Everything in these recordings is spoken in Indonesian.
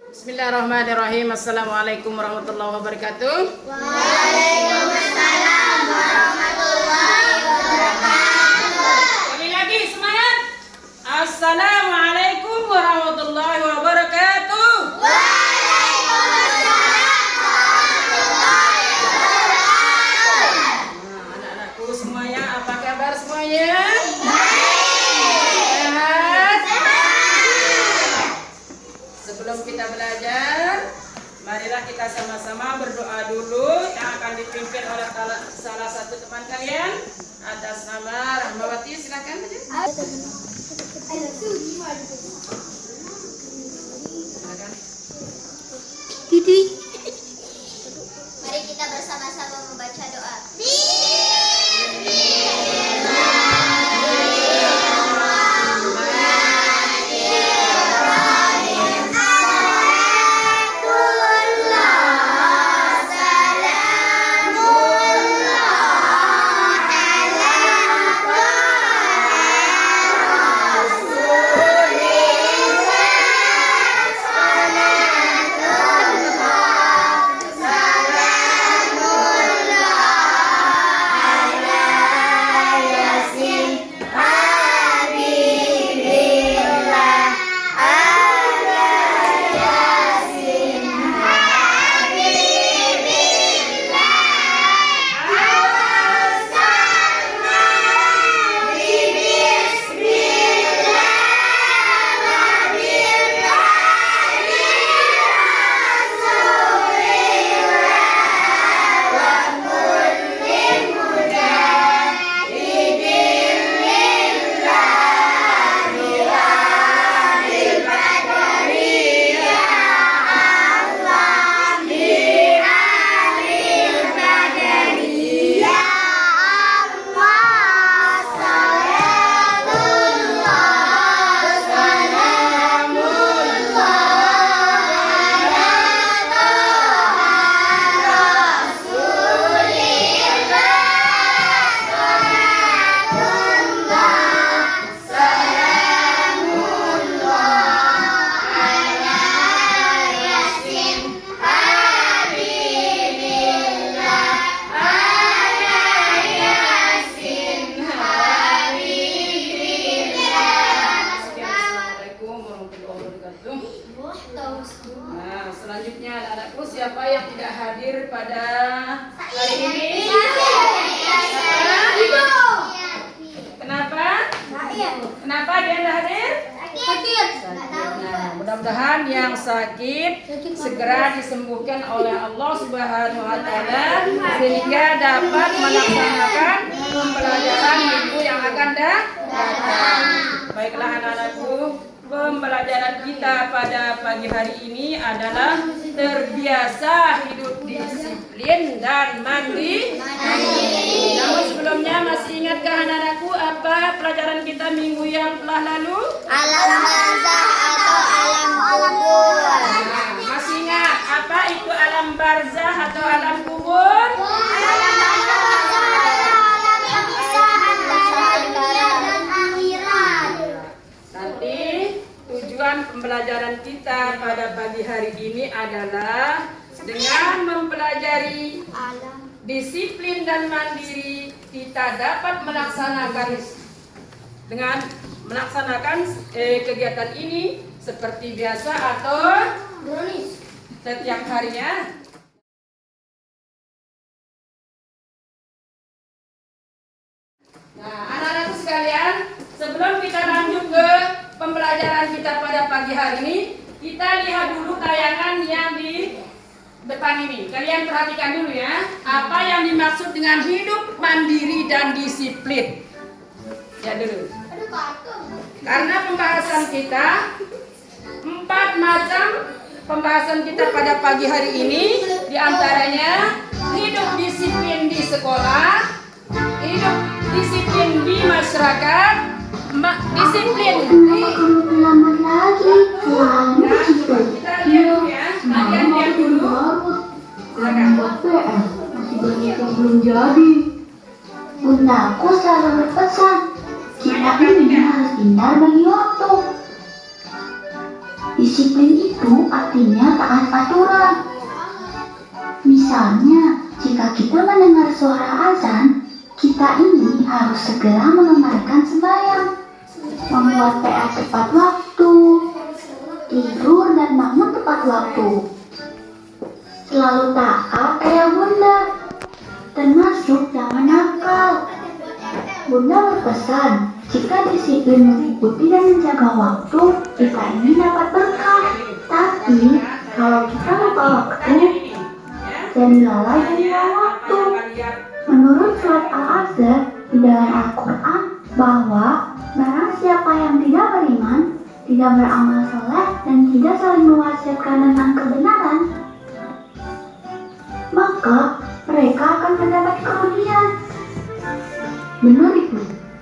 Bismillahirrahmanirrahim. Assalamualaikum warahmatullahi wabarakatuh. Waalaikumsalam warahmatullahi wabarakatuh. Sekali lagi semangat. Assalamualaikum warahmatullahi wabarakatuh. Waalaikumsalam warahmatullahi wabarakatuh. Nah, anak-anakku semuanya, apa kabar semuanya? Sebelum kita belajar, marilah kita sama-sama berdoa dulu yang akan dipimpin oleh salah satu teman kalian atas nama Rahmawati. Silakan. Silakan. Mari kita bersama-sama membaca doa. Nah, selanjutnya anak-anakku, siapa yang tidak hadir pada hari ini? Kenapa? Kenapa dia tidak hadir? Nah, mudah-mudahan yang sakit segera disembuhkan oleh Allah Subhanahu wa Ta'ala sehingga dapat melaksanakan pembelajaran minggu yang akan datang. Baiklah anak-anakku, pembelajaran kita pada pagi hari ini adalah terbiasa hidup disiplin dan mandiri. Namun sebelumnya masih ingatkah anak-anakku apa pelajaran kita minggu yang telah lalu? Alam barzah atau alam kubur. Nah, masih ingat apa itu alam barzah atau alam kubur? Alam barzah adalah alam yang pisah antara dunia dan akhirat. Nanti tujuan pembelajaran kita pada pagi hari ini adalah dengan mempelajari disiplin dan mandiri, kita dapat melaksanakan kegiatan ini seperti biasa atau setiap harinya. Nah, anak-anakku sekalian, sebelum kita lanjut ke pembelajaran kita pada pagi hari ini, kita lihat dulu tayangan yang di depan ini. Kalian perhatikan dulu ya, apa yang dimaksud dengan hidup mandiri dan disiplin. Ya dulu. Karena pembahasan kita 4 macam pembahasan kita pada pagi hari ini, diantaranya hidup disiplin di sekolah, hidup disiplin di masyarakat, disiplin di kita lihat dulu ya, kalian lihat dulu. Buat PR masih banyak yang belum jadi. Bundaku selalu berpesan, kita ini harus pintar bagi waktu. Disiplin itu artinya taat aturan. Misalnya, jika kita mendengar suara azan, kita ini harus segera menunaikan sembahyang, membuat PR tepat waktu, tidur dan bangun tepat waktu. Selalu taat kayak bunda, termasuk jangan nakal. Bunda berpesan, jika disiplin mengikuti dan menjaga waktu, kita ini dapat berkah. Tapi, kalau kita lupa waktu, dan lalai dengan waktu. Menurut surat Al-Ahzab di dalam Al-Quran bahwa barang siapa yang tidak beriman, tidak beramal soleh, dan tidak saling mewasiatkan tentang kebenaran, maka mereka akan mendapat kerugian. Benar itu.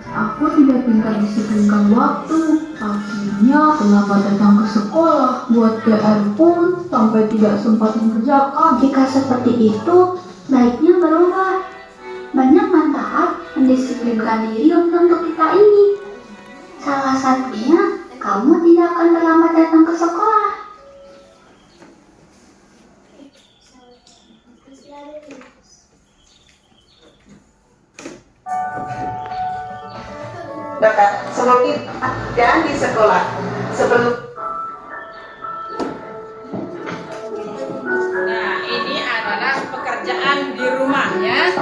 Aku tidak pintar disiplinkan waktu. Akhirnya terlambat datang ke sekolah. Buat PR pun sampai tidak sempat mengerjakan. Jika seperti itu, baiknya berubah. Banyak manfaat mendisiplinkan diri untuk kita ini. Salah satunya, kamu tidak akan terlambat datang ke sekolah. Sebelum kita di sekolah, Nah, ini adalah pekerjaan di rumah ya.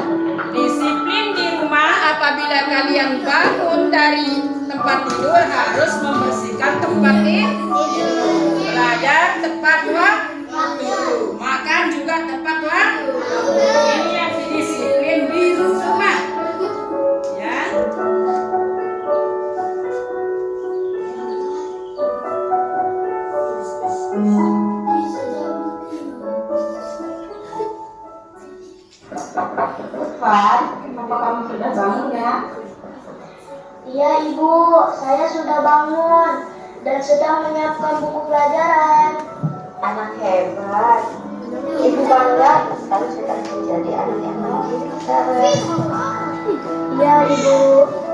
Disiplin di rumah apabila kalian bangun dari tempat tidur harus membersihkan tempat tidur. Belajar tepat waktu. Makan juga tepat waktu. Ini yang disiplin di rumah. Ya. Fat, kenapa kamu sudah bangun ya? Iya Ibu, saya sudah bangun dan sedang menyiapkan buku pelajaran. Anak hebat. Ibu bangga kalau sudah menjadi anak yang pintar. Iya Ibu,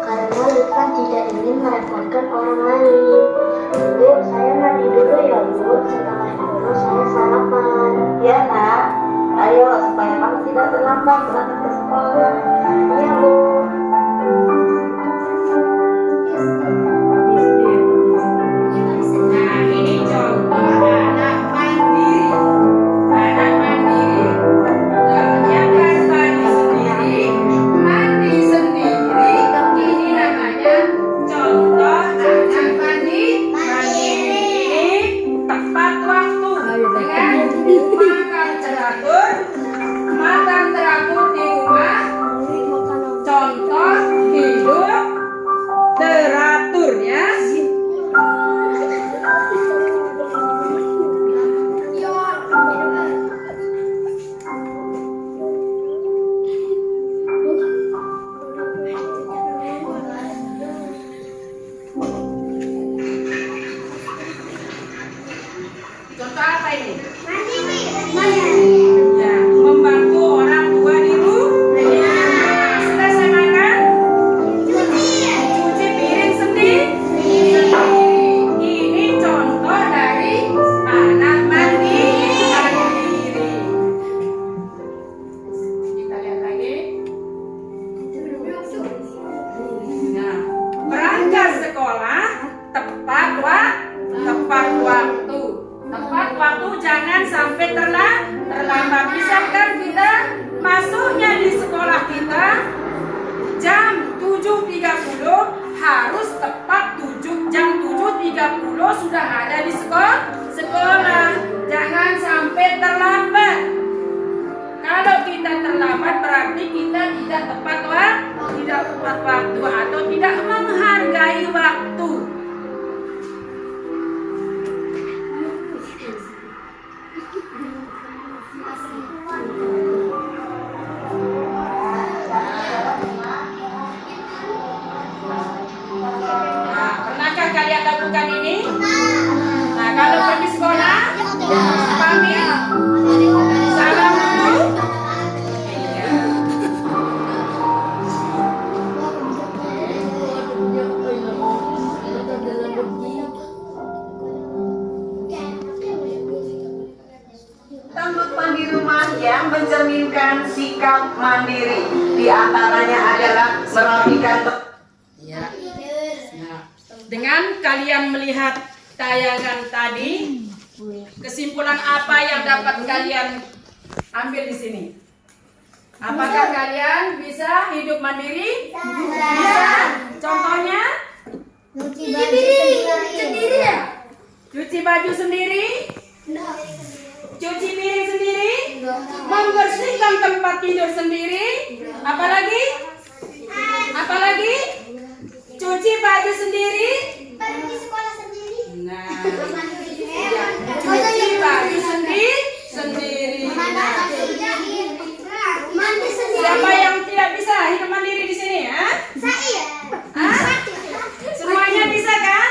karena Lutfi tidak ingin merepotkan orang lain. Ibu, saya mandi dulu ya Bu, setelah itu saya sarapan. Ya nak, ayo supaya kamu tidak terlambat berangkat ke sekolah. Iya Bu. Nah, ini contoh anak mandiri. Anak mandiri menyiapkan mandi sendiri. Ini namanya contoh anak mandiri. Ini tepat waktu dengan makan teratur di rumah. Contoh hidup teratur ya. Contoh apa ini? Ya, membantu orang tua di rumah. Selesai makan, cuci piring sendiri. Ini contoh dari anak mandiri. Kita lihat lagi. Nah, berangkat sekolah tepat waktu. Tepat waktu, jangan sampai terlambat. Misalkan kita masuknya di sekolah kita jam 7.30, harus tepat jam 7.30 sudah ada di sekolah. Jangan sampai terlambat. Kalau kita terlambat berarti kita tidak tepat waktu atau tidak menghargai waktu. Nah, pernahkah kalian lakukan ini? Nah, kalau pergi sekolah, pamit, salam dulu. mencerminkan sikap mandiri. Di antaranya adalah merapikan Ya. Nah, dengan kalian melihat tayangan tadi, kesimpulan apa yang dapat kalian ambil di sini? Apakah kalian bisa hidup mandiri? Bisa. Contohnya? Cuci baju sendiri? Cuci piring sendiri? Membersihkan tempat tidur sendiri? Apalagi? Apalagi? Cuci baju sendiri? Nah, ya. Cuci baju sendiri? Siapa yang tidak bisa hidup mandiri di sini? Semuanya bisa kan?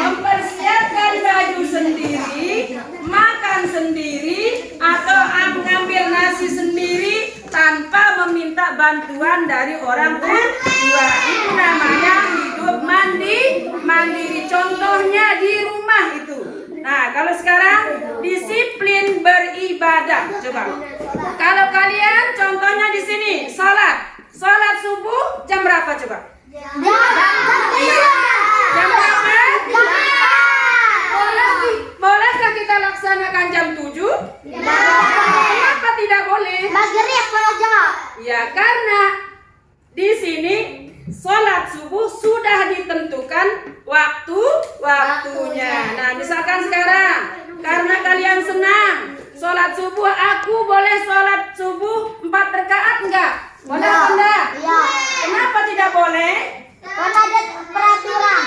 Mempersiapkan baju sendiri, makan sendiri, atau mengambil nasi sendiri tanpa meminta bantuan dari orang tua. Itu namanya hidup mandiri. Contohnya di rumah itu. Nah, kalau sekarang disiplin beribadah. Coba. Kalau kalian contohnya di sini salat subuh jam berapa coba? Jam berapa? Bolehkah kita laksanakan jam 7? Kenapa tidak boleh? Ya karena di sini sholat subuh sudah ditentukan waktunya. Nah, misalkan sekarang karena kalian senang sholat subuh, aku boleh sholat subuh 4 rakaat enggak? Boleh apa enggak? Iya. Kenapa tidak boleh? Karena ada peraturan.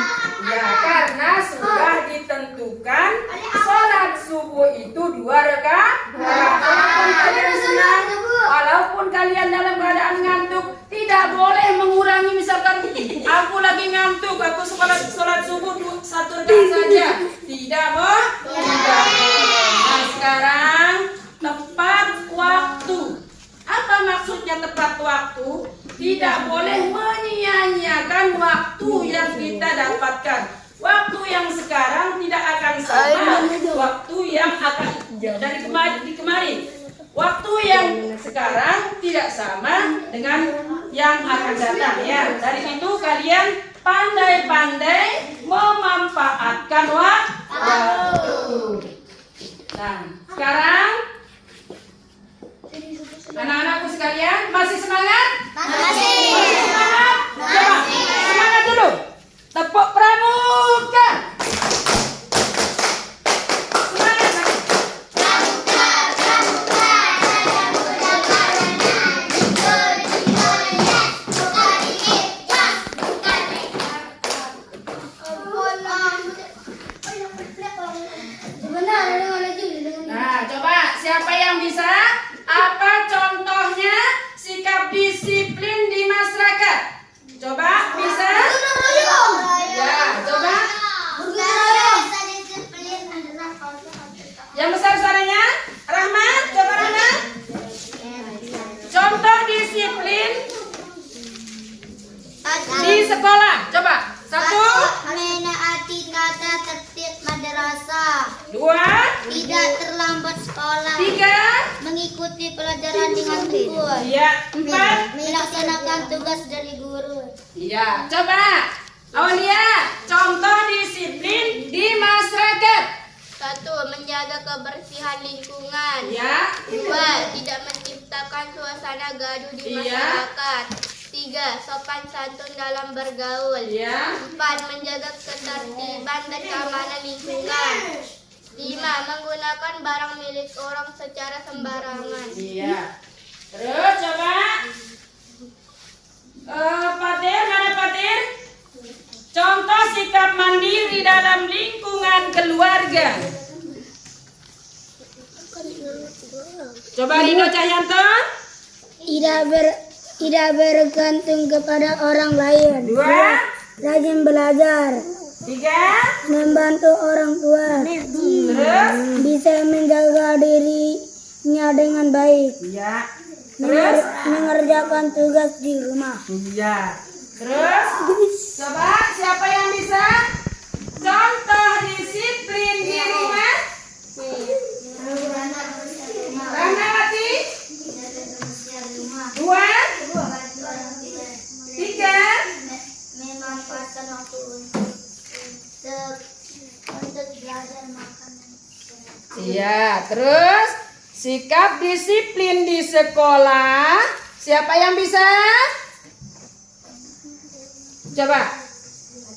Ya karena sudah ditentukan sholat subuh itu 2 rakaat. Walaupun kalian senang, walaupun kalian dalam keadaan ngantuk, tidak boleh mengurangi. Misalkan aku lagi ngantuk, aku sholat subuh 1 rakaat saja. Tidak boleh. Nah sekarang tepat waktu. Apa maksudnya tepat waktu? Tidak boleh menyia-nyiakan waktu yang kita dapatkan. Waktu yang sekarang tidak akan sama waktu yang akan dari kemarin. Waktu yang sekarang tidak sama dengan yang akan datang ya. Dari itu kalian pandai-pandai memanfaatkan waktu. Nah, sekarang anak-anakku sekalian masih semangat? Masih semangat? Coba semangat dulu. Tepuk pramuka. Semangat lagi. Nah, coba siapa yang bisa? Apa contohnya sikap disiplin di masyarakat? Coba bisa? Ya, coba. Yang besar suaranya? Rahmat, coba Rahmat. Contoh disiplin di sekolah. Coba. 1, Menaati tata tertib madrasah. 2, Tidak terlambat sekolah. 3, Mengikuti pelajaran dengan tekun. ya, 4. Melaksanakan tugas dari guru. Iya, coba. Aulia, contoh disiplin di masyarakat. 1. Menjaga kebersihan lingkungan. Ya. 2. Tidak menciptakan suasana gaduh di Iya. masyarakat. 3. Sopan santun dalam bergaul. Ya. 4. Menjaga ketertiban dan keamanan lingkungan. 5. Menggunakan barang milik orang secara sembarangan. Iya. Terus coba. Patir, mana Patir? Contoh sikap mandiri dalam lingkungan keluarga. Coba Rido Cahyanto. Tidak bergantung kepada orang lain. 2, Rajin belajar. 3, Membantu orang tua. terus. Bisa menjaga dirinya dengan baik. Iya. Terus. Mengerjakan tugas di rumah. Iya. Terus. Coba siapa yang bisa? Contoh disiplin di rumah. Ranawati. terus sikap disiplin di sekolah. Siapa yang bisa? Coba.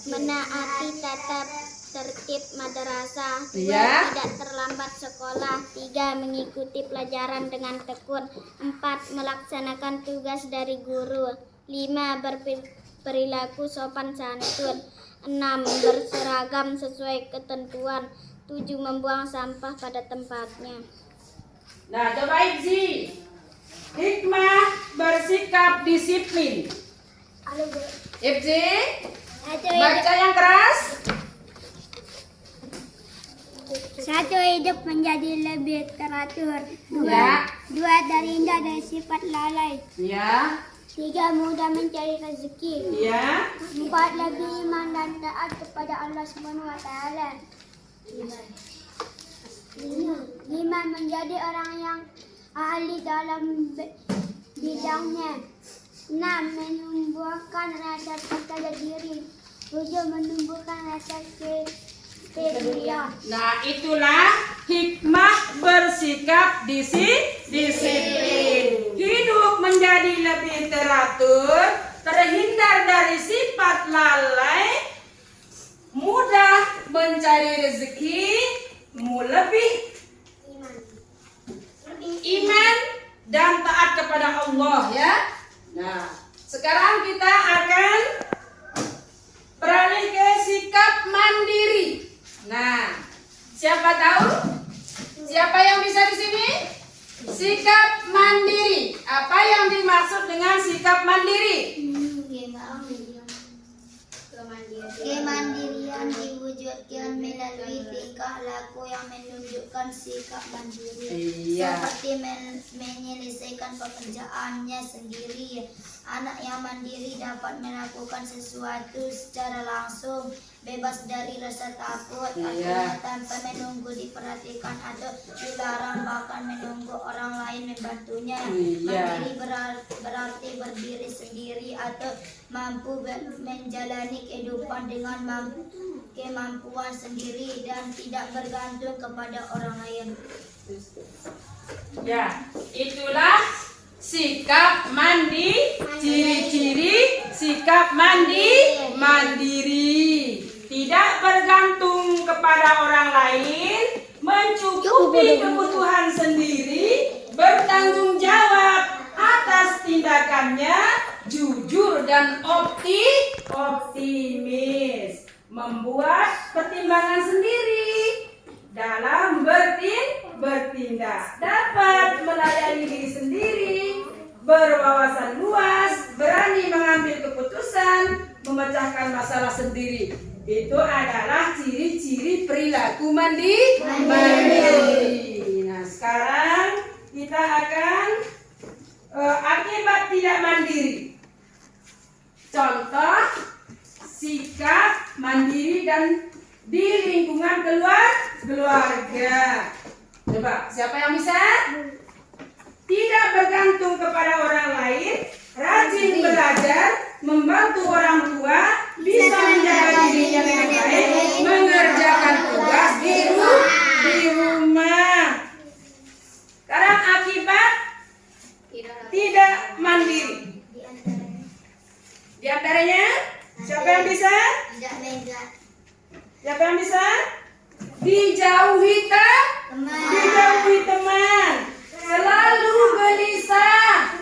Menaati tata tertib madrasah. 2. Iya. Tidak terlambat sekolah. 3. Mengikuti pelajaran dengan tekun. 4. Melaksanakan tugas dari guru. 5. Berperilaku sopan santun. 6. Berseragam sesuai ketentuan. 7. Membuang sampah pada tempatnya. Nah, coba Ibzi. Hikmah bersikap disiplin. Ibzi, baca yang keras. 1. Hidup menjadi lebih teratur. 2. Ya. Terhindar dari sifat lalai. Ya. 3. Mudah mencari rezeki. Ya. 4. Lebih iman dan taat kepada Allah Subhanahu wa taala. 5. Menjadi orang yang ahli dalam bidangnya. 6. Menumbuhkan rasa percaya diri. 7. Menumbuhkan rasa kepedulian. Nah, itulah hikmah bersikap disiplin. Hidup menjadi lebih teratur, terhindar dari sifat lalai, mudah mencari rezeki, lebih iman dan taat kepada Allah ya. Nah, sekarang kita akan beralih ke sikap mandiri. Nah, siapa tahu? Siapa yang bisa di sini? Sikap mandiri. Apa yang dimaksud dengan sikap mandiri? Kemandirian diwujudkan melalui tingkah laku yang menunjukkan sikap mandiri. Iya. Seperti menyelesaikan pekerjaannya sendiri. Anak yang mandiri dapat melakukan sesuatu secara langsung, bebas dari rasa takut, artinya tanpa menunggu diperhatikan atau dilarang, bahkan menunggu orang lain membantunya. Mandiri berarti berdiri sendiri atau mampu menjalani kehidupan dengan kemampuan sendiri dan tidak bergantung kepada orang lain. Ya, itulah sikap ciri-ciri sikap mandiri, tidak bergantung kepada orang lain, mencukupi kebutuhan sendiri, bertanggung jawab atas tindakannya, jujur dan optimis, membuat pertimbangan sendiri dalam bertindak, dapat melayani diri sendiri, berwawasan luas, berani mengambil keputusan, memecahkan masalah sendiri. Itu adalah ciri-ciri perilaku mandiri. Nah, sekarang kita akan akibat tidak mandiri. Contoh sikap mandiri dan di lingkungan keluarga. Coba, siapa yang bisa? Tidak bergantung kepada orang lain, rajin belajar, membantu orang tua, bisa menjaga dirinya dengan baik, mengerjakan tugas di rumah. Sekarang akibat tidak mandiri. Di antaranya, siapa yang bisa? Siapa yang bisa? Dijauhi teman, selalu gelisah,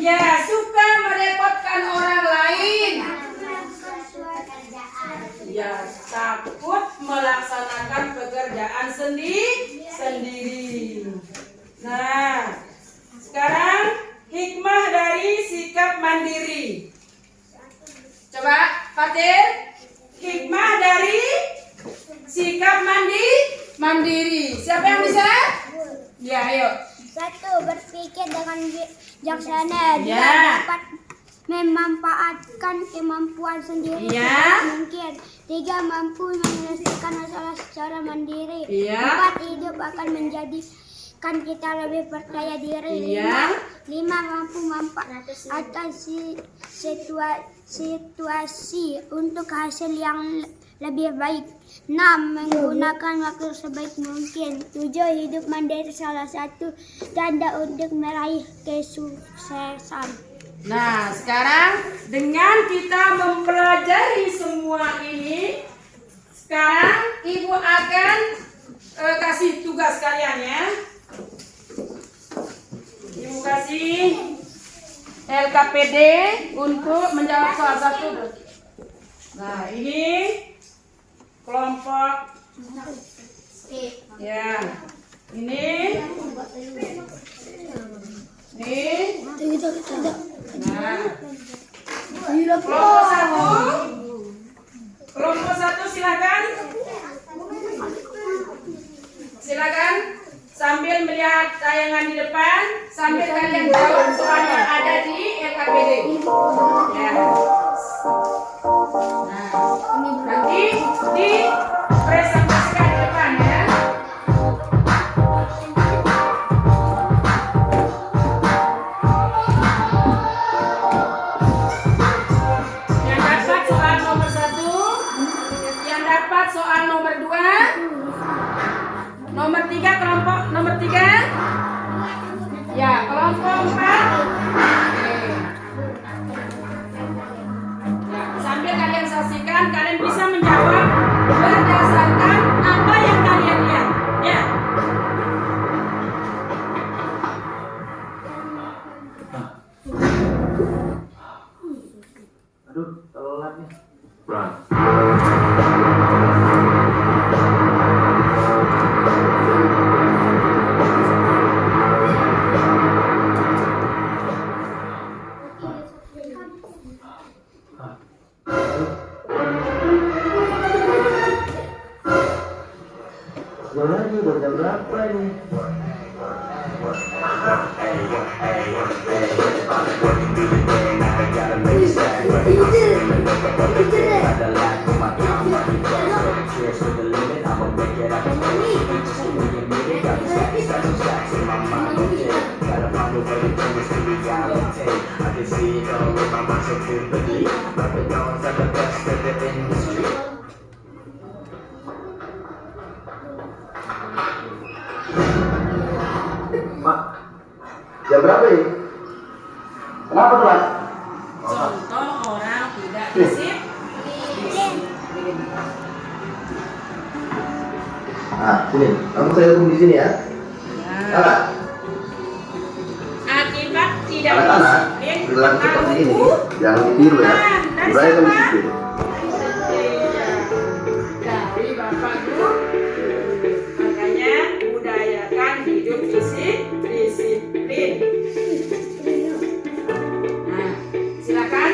ya suka merepotkan orang lain, ya takut melaksanakan pekerjaan sendiri. Nah, sekarang hikmah dari sikap mandiri. Coba, Fatir, hikmah dari sikap mandiri. Siapa yang bisa? Ya, ayo. 1. Berpikir dengan bijaksana. 2. Ya. Dapat memanfaatkan kemampuan sendiri Ya. mungkin. 3. Mampu menyelesaikan masalah secara mandiri. Ya. 4. Hidup akan menjadikan kita lebih percaya diri. Ya. 5. Mampu memanfaatkan situasi untuk hasil yang lebih baik. 6. Menggunakan waktu sebaik mungkin. 7. Hidup mandiri salah satu tanda untuk meraih kesuksesan. Nah, sekarang dengan kita mempelajari semua ini, sekarang Ibu akan kasih tugas kalian ya. Ibu kasih LKPD untuk menjawab soal 1. Nah, ini kelompok ya. Ini nah, kelompok satu silakan sambil melihat tayangan di depan, sambil kalian jawab soal yang ada di LKPD ya. Nah, nanti di presentasikan di depan ya. Soal nomor 2, nomor 3 kelompok nomor 3, ya kelompok 4. Ya, sambil kalian saksikan, kalian bisa menjawab berdasarkan apa yang kalian lihat. Ya. Aduh, telat nih. Lagi udah jam berapa ini? Mak, jam berapa ini? Kenapa telat? Contoh orang tidak disiplin. Nah, sini. Kamu saya tunggu di sini ya. Nah. Akibat tidak Anak-anak, disiplin, berlaku seperti ini. Jangan ditiru ya. Uraikan disiplin. Dari Bapak Guru, makanya budayakan hidup disiplin. Nah, silakan.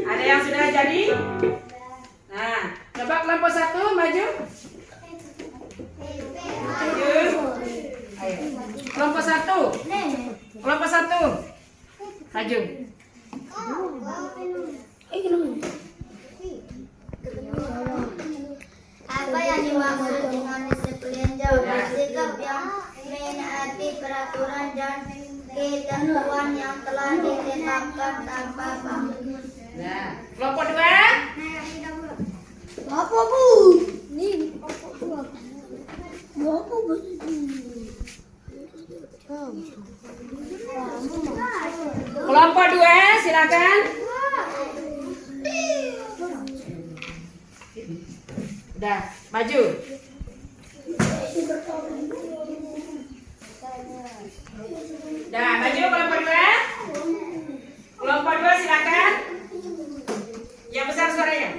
Ada yang sudah jadi? Nah, coba kelompok 1 maju. Maju. Ayo. Kelompok 1. Kelompok 1. Maju. Apa yang dimaksud dengan disiplin? Jawab. Sikap yang menaati peraturan dan ketentuan yang telah ditetapkan tanpa pamrih. Nah, kelompok 2. Apa Bu? Nih, apa Bu? Kelompok 2, silakan. Udah, maju. Udah, maju kelompok 2. Kelompok 2 silakan. Yang besar suaranya.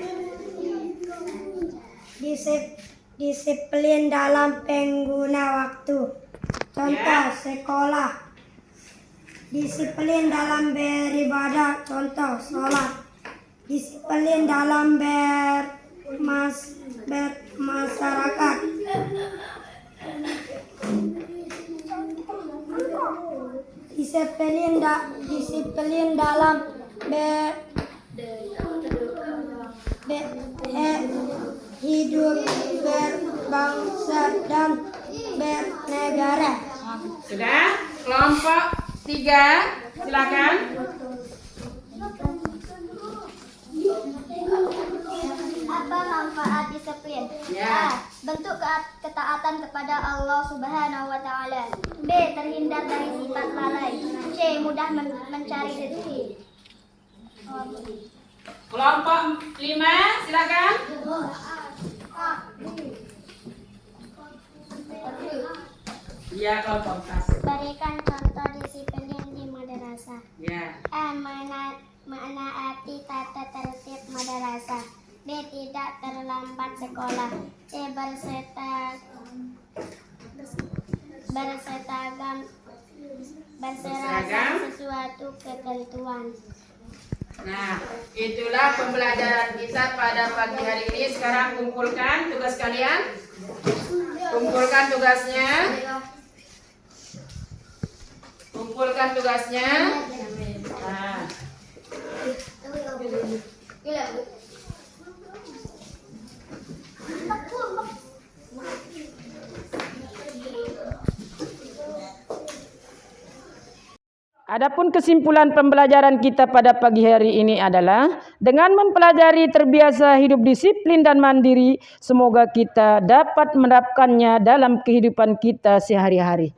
Disiplin dalam pengguna waktu. Contoh sekolah. Disiplin dalam beribadah. Contoh sholat. Disiplin dalam bermasyarakat. Disiplin dalam hidup berbangsa dan bernegara. Sudah? Kelompok 3, silakan. Apa manfaat disiplin? Ya. A. Bentuk ketaatan kepada Allah Subhanahu wa taala. B. Terhindar dari sifat lalai. C. Mudah mencari rezeki. Kelompok 5, silakan. Ya, kelompok 4. Berikan contoh disiplin di madrasah. Ya. A. Menaati tata tertib madrasah. B. Tidak terlambat sekolah. C. Berseragam sesuatu ketentuan. Nah, itulah pembelajaran kita pada pagi hari ini. Sekarang kumpulkan tugas kalian. Kumpulkan tugasnya. Kumpulkan tugasnya. Nah. Adapun kesimpulan pembelajaran kita pada pagi hari ini adalah dengan mempelajari terbiasa hidup disiplin dan mandiri, semoga kita dapat menerapkannya dalam kehidupan kita sehari-hari.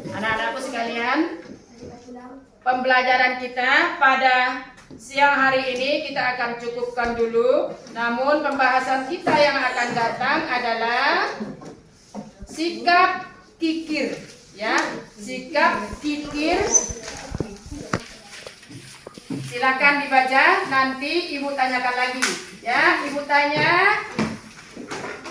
Anak-anakku sekalian, pembelajaran kita pada siang hari ini kita akan cukupkan dulu. Namun pembahasan kita yang akan datang adalah sikap kikir, ya, sikap kikir. Silakan dibaca, nanti Ibu tanyakan lagi, ya. Ibu tanya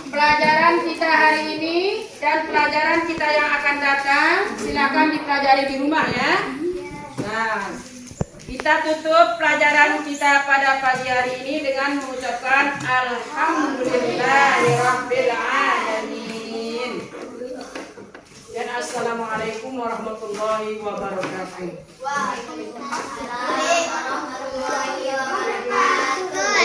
pelajaran kita hari ini dan pelajaran kita yang akan datang, silakan dipelajari di rumah, ya. Nah, kita tutup pelajaran kita pada pagi hari ini dengan mengucapkan Alhamdulillahirabbil alamin. Dan assalamualaikum warahmatullahi wabarakatuh. Waalaikumsalam warahmatullahi wabarakatuh.